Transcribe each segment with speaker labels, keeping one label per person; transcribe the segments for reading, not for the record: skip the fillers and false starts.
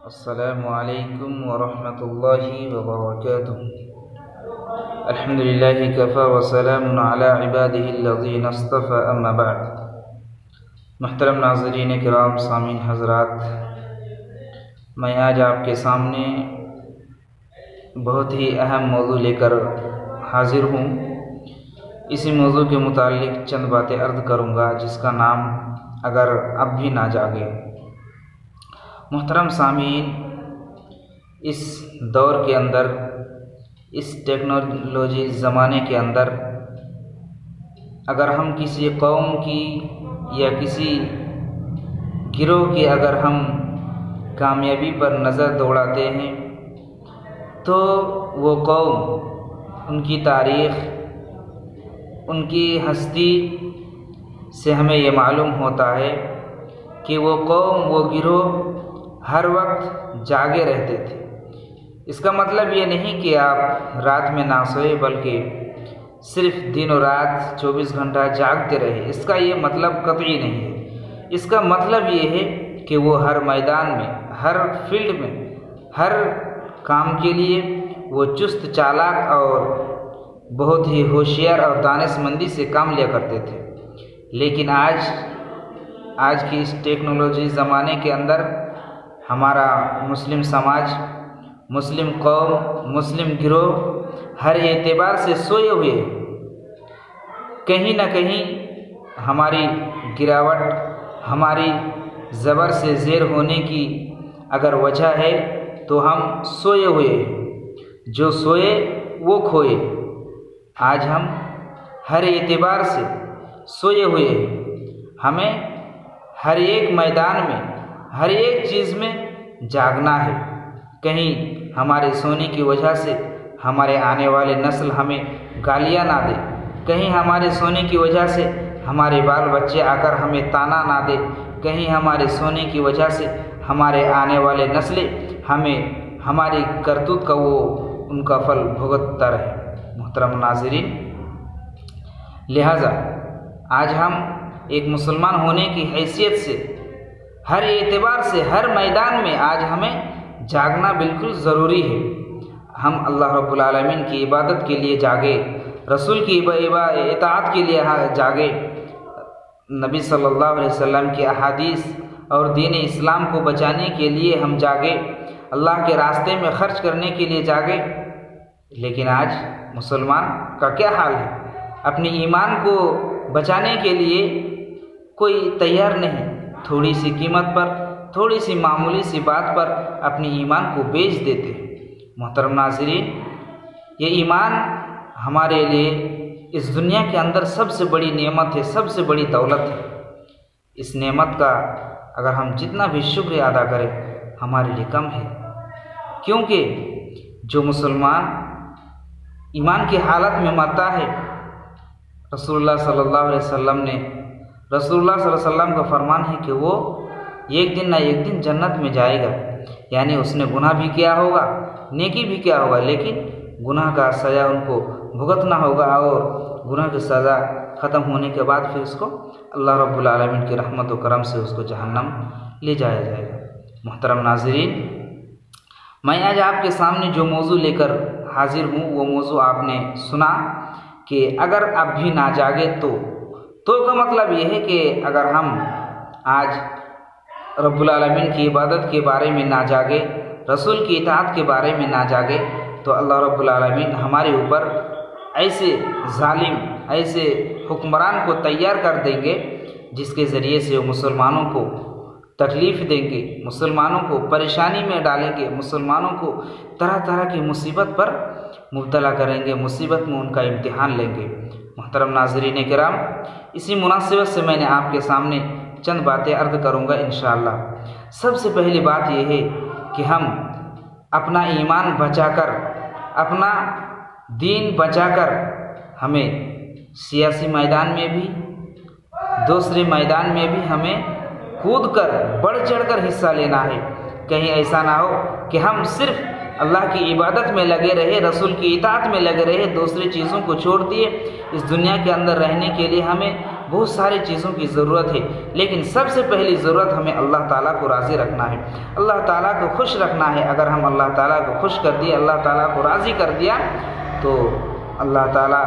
Speaker 1: अस्सलामु अलैकुम वरहमतुल्लाहि वबरकातुहू। अल्हम्दुलिल्लाहि कफ़ा व सलामुन अला इबादिहिल्लज़ीना इस्तफ़ा अम्मा बाद। मुहतरम नाज़रीन किराम, सामीन हज़रात, मैं आज आपके सामने बहुत ही अहम मौजू लेकर हाज़िर हूँ। इसी मौजू के मुताल्लिक़ चंद बातें अर्ज़ करूँगा जिसका नाम अगर अब भी ना जागे। मुहतरम सामीन, इस दौर के अंदर, इस टेक्नोलॉजी ज़माने के अंदर अगर हम किसी कौम की या किसी गिरोह की अगर हम कामयाबी पर नज़र दौड़ाते हैं तो वो कौम, उनकी तारीख़, उनकी हस्ती से हमें ये मालूम होता है कि वो कौम, वो गिरोह हर वक्त जागे रहते थे। इसका मतलब ये नहीं कि आप रात में ना सोए बल्कि सिर्फ दिन और रात 24 घंटा जागते रहे। इसका ये मतलब कतई नहीं है। इसका मतलब ये है कि वो हर मैदान में, हर फील्ड में, हर काम के लिए वो चुस्त चालाक और बहुत ही होशियार और दानिशमंदी से काम लिया करते थे। लेकिन आज की इस टेक्नोलॉजी ज़माने के अंदर हमारा मुस्लिम समाज, मुस्लिम कौम, मुस्लिम गिरोह हर एतबार से सोए हुए। कहीं ना कहीं हमारी गिरावट, हमारी ज़बर से ज़ेर होने की अगर वजह है तो हम सोए हुए हैं। जो सोए वो खोए। आज हम हर एतबार से सोए हुए हैं। हमें हर एक मैदान में, हर एक चीज़ में जागना है। कहीं हमारे सोने की वजह से हमारे आने वाले नस्ल हमें गालियाँ ना दे, कहीं हमारे सोने की वजह से हमारे बाल बच्चे आकर हमें ताना ना दे, कहीं हमारे सोने की वजह से हमारे आने वाले नस्लें हमें हमारी करतूत का वो उनका फल भुगतता रहे। मुहतरम नाज़रीन, लिहाजा आज हम एक मुसलमान होने की हैसियत से हर एतबार से, हर मैदान में आज हमें जागना बिल्कुल ज़रूरी है। हम अल्लाह रब्बुल आलमीन की इबादत के लिए जागे, रसूल की इताअत के लिए जागे, नबी सल्लल्लाहु अलैहि वसल्लम की अहादीस और दीन इस्लाम को बचाने के लिए हम जागे, अल्लाह के रास्ते में खर्च करने के लिए जागे। लेकिन आज मुसलमान का क्या हाल है? अपनी ईमान को बचाने के लिए कोई तैयार नहीं। थोड़ी सी कीमत पर, थोड़ी सी मामूली सी बात पर अपनी ईमान को बेच देते हैं। मोहतरम नाज़रीन, ये ईमान हमारे लिए इस दुनिया के अंदर सबसे बड़ी नेमत है, सबसे बड़ी दौलत है। इस नेमत का अगर हम जितना भी शुक्र अदा करें हमारे लिए कम है, क्योंकि जो मुसलमान ईमान की हालत में मरता है, रसूलुल्लाह सल्लल्लाहु अलैहि वसल्लम का फरमान है कि वो एक दिन ना एक दिन जन्नत में जाएगा। यानी उसने गुनाह भी किया होगा, नेकी भी किया होगा, लेकिन गुनाह का सज़ा उनको भुगतना होगा और गुनाह की सज़ा ख़त्म होने के बाद फिर उसको अल्लाह रब्बुल आलमीन की रहमत व करम से उसको जहन्नम ले जाया जाएगा। मुहतरम नाज़रीन, मैं आज आपके सामने जो मौजू लेकर हाजिर हूँ वो मौजू आपने सुना कि अगर अब भी ना जागे तो का मतलब ये है कि अगर हम आज रब्बुल आलमीन की इबादत के बारे में ना जागे, रसूल की इताअत के बारे में ना जागे, तो अल्लाह रब्बुल आलमीन हमारे ऊपर ऐसे जालिम, ऐसे हुक्मरान को तैयार कर देंगे जिसके ज़रिए से वो मुसलमानों को तकलीफ़ देंगे, मुसलमानों को परेशानी में डालेंगे, मुसलमानों को तरह तरह की मुसीबत पर मुब्तला करेंगे, मुसीबत में उनका इम्तिहान लेंगे। मुहतरम नाज़रीन किराम, इसी मुनासिबत से मैंने आपके सामने चंद बातें अर्ज़ करूँगा इंशाअल्लाह। सबसे पहली बात यह है कि हम अपना ईमान बचाकर, अपना दीन बचाकर हमें सियासी मैदान में भी, दूसरे मैदान में भी हमें कूद कर, बढ़ चढ़ कर हिस्सा लेना है। कहीं ऐसा ना हो कि हम सिर्फ अल्लाह की इबादत में लगे रहे, रसूल की इताअत में लगे रहे, दूसरी चीज़ों को छोड़ दिए। इस दुनिया के अंदर रहने के लिए हमें बहुत सारी चीज़ों की ज़रूरत है, लेकिन सबसे पहली ज़रूरत हमें अल्लाह ताला को राज़ी रखना है, अल्लाह ताला को खुश रखना है। अगर हम अल्लाह ताला को खुश कर दिए, अल्लाह ताला को राज़ी कर दिया, तो अल्लाह ताला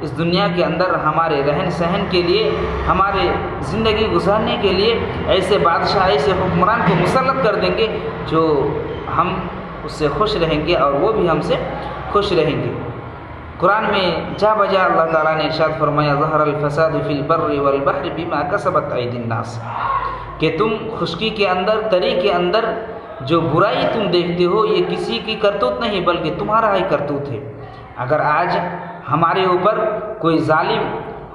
Speaker 1: इस दुनिया के अंदर हमारे रहन सहन के लिए, हमारे ज़िंदगी गुजारने के लिए ऐसे बादशाह, ऐसे हुक्मरान को मुसल्लत कर देंगे जो हम उससे खुश रहेंगे और वो भी हमसे खुश रहेंगे। कुरान में जा बजा अल्लाह ताला ने इरशाद फरमाया, ज़हरल फसादु फिल बर्रि वल बहरि बिमा कसबत अयदिन नास, कि तुम खुशकी के अंदर, तरी के अंदर जो बुराई तुम देखते हो ये किसी की करतूत नहीं बल्कि तुम्हारा ही करतूत है। अगर आज हमारे ऊपर कोई जालिम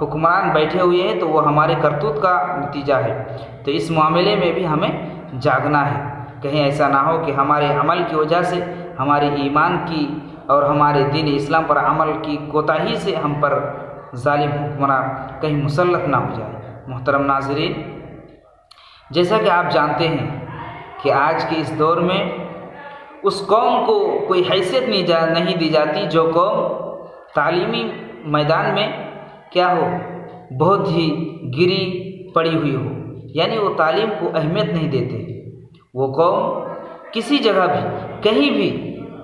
Speaker 1: हुक्मरान बैठे हुए हैं तो वो हमारे करतूत का नतीजा है। तो इस मामले में भी हमें जागना है, कहीं ऐसा ना हो कि हमारे अमल की वजह से, हमारे ईमान की और हमारे दीन इस्लाम पर अमल की कोताही से हम पर जालिम हुक्मरान कहीं मुसल्लत ना हो जाए। मोहतरम नाज़रीन, जैसा कि आप जानते हैं कि आज के इस दौर में उस कौम को कोई हैसियत नहीं दी जाती जो कौम तालीमी मैदान में क्या हो, बहुत ही गिरी पड़ी हुई हो, यानी वो तालीम को अहमियत नहीं देते। वो कौम किसी जगह भी, कहीं भी,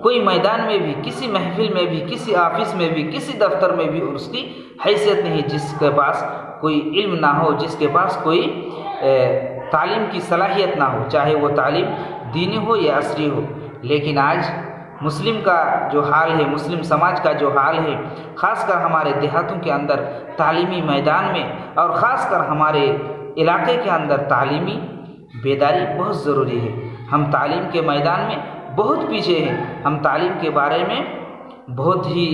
Speaker 1: कोई मैदान में भी, किसी महफिल में भी, किसी ऑफिस में भी, किसी दफ्तर में भी उसकी हैसियत नहीं, जिसके पास कोई इल्म ना हो, जिसके पास कोई तालीम की सलाहियत ना हो, चाहे वो तालीम दीनी हो या असरी हो। लेकिन आज मुस्लिम का जो हाल है, मुस्लिम समाज का जो हाल है, ख़ासकर हमारे देहातों के अंदर तालीमी मैदान में और ख़ासकर हमारे इलाके के अंदर तालीमी बेदारी बहुत ज़रूरी है। हम तालीम के मैदान में बहुत पीछे हैं, हम तालीम के बारे में बहुत ही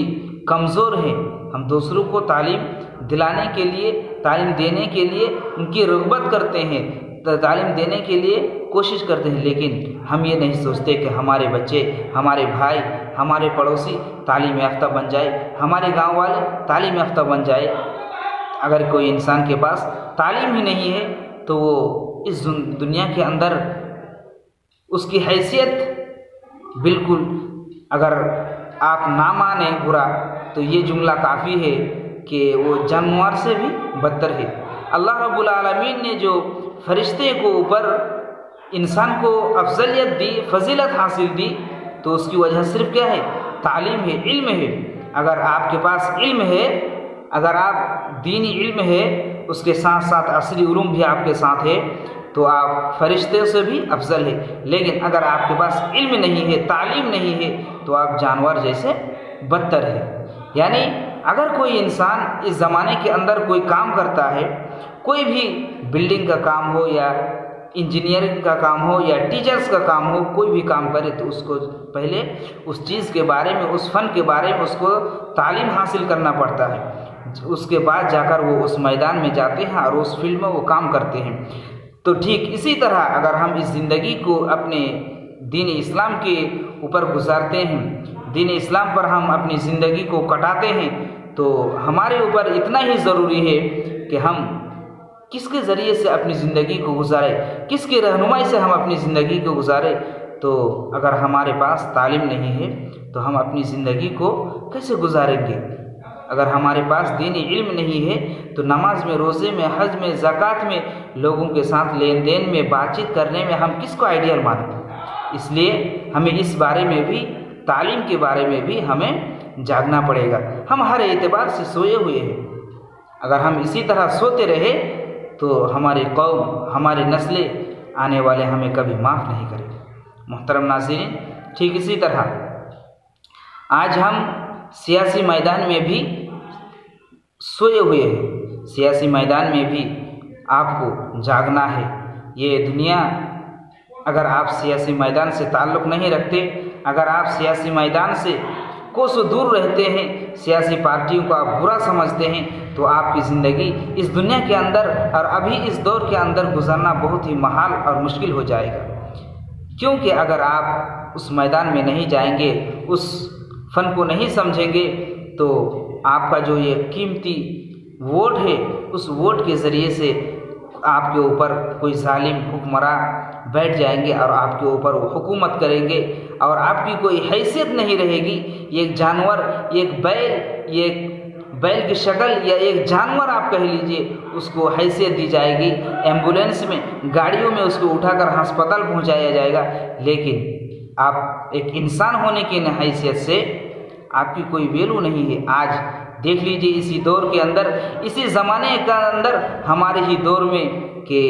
Speaker 1: कमज़ोर हैं। हम दूसरों को तालीम दिलाने के लिए, तालीम देने के लिए उनकी रग़बत करते हैं, तालीम देने के लिए कोशिश करते हैं, लेकिन हम ये नहीं सोचते कि हमारे बच्चे, हमारे भाई, हमारे पड़ोसी तालीम याफ्ता बन जाए, हमारे गांव वाले तालीम याफ्ता बन जाए। अगर कोई इंसान के पास तालीम ही नहीं है तो वो इस दुनिया के अंदर उसकी हैसियत बिल्कुल, अगर आप ना माने बुरा तो ये जुमला काफ़ी है कि वो जानवर से भी बदतर है। अल्लाह रब्बुल आलमीन ने जो फरिश्ते को ऊपर इंसान को अफजलियत दी, फजीलत हासिल दी, तो उसकी वजह सिर्फ क्या है? तालीम है, इल्म है। अगर आपके पास इल्म है, अगर आप दीनी इल्म है, उसके साथ साथ असरी उलूम भी आपके साथ है, तो आप फरिश्ते से भी अफजल है। लेकिन अगर आपके पास इल्म नहीं है, तालीम नहीं है, तो आप जानवर जैसे बदतर है। यानी अगर कोई इंसान इस ज़माने के अंदर कोई काम करता है, कोई भी बिल्डिंग का काम हो या इंजीनियरिंग का काम हो या टीचर्स का काम हो, कोई भी काम करे तो उसको पहले उस चीज़ के बारे में, उस फ़न के बारे में उसको तालीम हासिल करना पड़ता है। उसके बाद जाकर वो उस मैदान में जाते हैं और उस फील्ड में वो काम करते हैं। तो ठीक इसी तरह अगर हम इस ज़िंदगी को अपने दीन इस्लाम के ऊपर गुजारते हैं, दीन इस्लाम पर हम अपनी ज़िंदगी को कटाते हैं, तो हमारे ऊपर इतना ही ज़रूरी है कि हम किसके ज़रिए से अपनी ज़िंदगी को गुजारें, किसकी रहनुमाई से हम अपनी ज़िंदगी को गुजारें। तो अगर हमारे पास तालीम नहीं है तो हम अपनी ज़िंदगी को कैसे गुजारेंगे? अगर हमारे पास दीनी इल्म नहीं है तो नमाज में, रोज़े में, हज में, ज़कात में, लोगों के साथ लेन देन में, बातचीत करने में हम किसको आइडियल मानें? इसलिए हमें इस बारे में भी, तालीम के बारे में भी हमें जागना पड़ेगा। हम हर एतबार से सोए हुए हैं। अगर हम इसी तरह सोते रहे तो हमारी कौम, हमारी नस्लें आने वाले हमें कभी माफ़ नहीं करेंगे। मोहतरम नाज़रीन, ठीक इसी तरह आज हम सियासी मैदान में भी सोए हुए हैं। सियासी मैदान में भी आपको जागना है। ये दुनिया, अगर आप सियासी मैदान से ताल्लुक़ नहीं रखते, अगर आप सियासी मैदान से कोसों दूर रहते हैं, सियासी पार्टियों को आप बुरा समझते हैं, तो आपकी ज़िंदगी इस दुनिया के अंदर और अभी इस दौर के अंदर गुजरना बहुत ही महाल और मुश्किल हो जाएगा। क्योंकि अगर आप उस मैदान में नहीं जाएंगे, उस फ़न को नहीं समझेंगे, तो आपका जो ये कीमती वोट है, उस वोट के ज़रिए से आपके ऊपर कोई जालिम हुक्मरान बैठ जाएंगे और आपके ऊपर वो हुकूमत करेंगे और आपकी कोई हैसियत नहीं रहेगी। एक जानवर, एक बैल की शक्ल या एक जानवर आप कह लीजिए, उसको हैसियत दी जाएगी, एम्बुलेंस में, गाड़ियों में उसको उठाकर अस्पताल पहुंचाया जाएगा। लेकिन आप एक इंसान होने की हैसियत से आपकी कोई वैल्यू नहीं है। आज देख लीजिए इसी दौर के अंदर, इसी ज़माने के अंदर, हमारे ही दौर में कि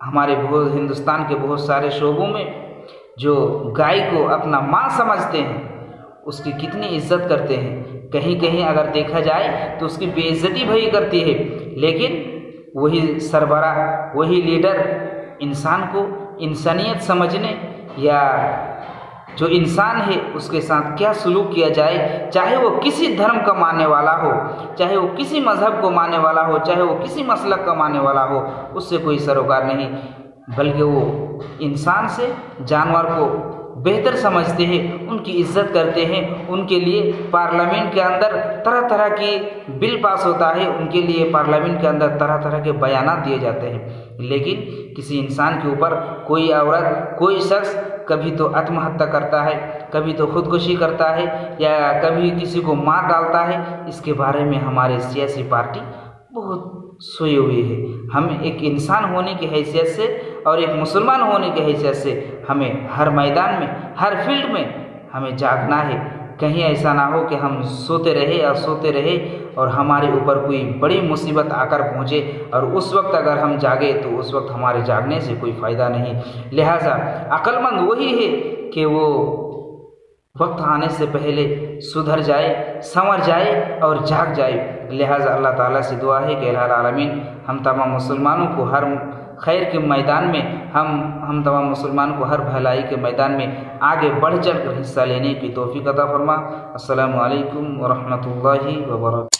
Speaker 1: हमारे हिंदुस्तान के बहुत सारे शोबों में जो गाय को अपना माँ समझते हैं, उसकी कितनी इज्जत करते हैं। कहीं कहीं अगर देखा जाए तो उसकी बेइज्जती भी करती है। लेकिन वही सरबराह, वही लीडर इंसान को इंसानियत समझने या जो इंसान है उसके साथ क्या सलूक किया जाए, चाहे वो किसी धर्म का मानने वाला हो, चाहे वो किसी मज़हब को मानने वाला हो, चाहे वो किसी मसलक का मानने वाला हो, उससे कोई सरोकार नहीं, बल्कि वो इंसान से जानवर को बेहतर समझते हैं, उनकी इज्जत करते हैं। उनके लिए पार्लियामेंट के अंदर तरह तरह की बिल पास होता है, उनके लिए पार्लियामेंट के अंदर तरह तरह के बयानात दिए जाते हैं। लेकिन किसी इंसान के ऊपर कोई औरत, कोई शख्स कभी तो आत्महत्या करता है, कभी तो खुदकुशी करता है, या कभी किसी को मार डालता है, इसके बारे में हमारे सियासी पार्टी बहुत सोए हुए है। हम एक इंसान होने की हैसियत से और एक मुसलमान होने की हैसियत से हमें हर मैदान में, हर फील्ड में हमें जागना है। कहीं ऐसा ना हो कि हम सोते रहे और हमारे ऊपर कोई बड़ी मुसीबत आकर पहुँचे और उस वक्त अगर हम जागे तो उस वक्त हमारे जागने से कोई फ़ायदा नहीं। लिहाजा अक्लमंद वही है कि वो वक्त आने से पहले सुधर जाए, संवर जाए और जाग जाए। लिहाजा अल्लाह ताला से दुआ है कि इलाही आलमीन हम तमाम मुसलमानों को हर खैर के मैदान में, हम तमाम मुसलमान को हर भलाई के मैदान में आगे बढ़ चढ़ कर हिस्सा लेने की तौफीक अता फरमा। अस्सलामु अलैकुम व रहमतुल्लाहि व बरकातहू।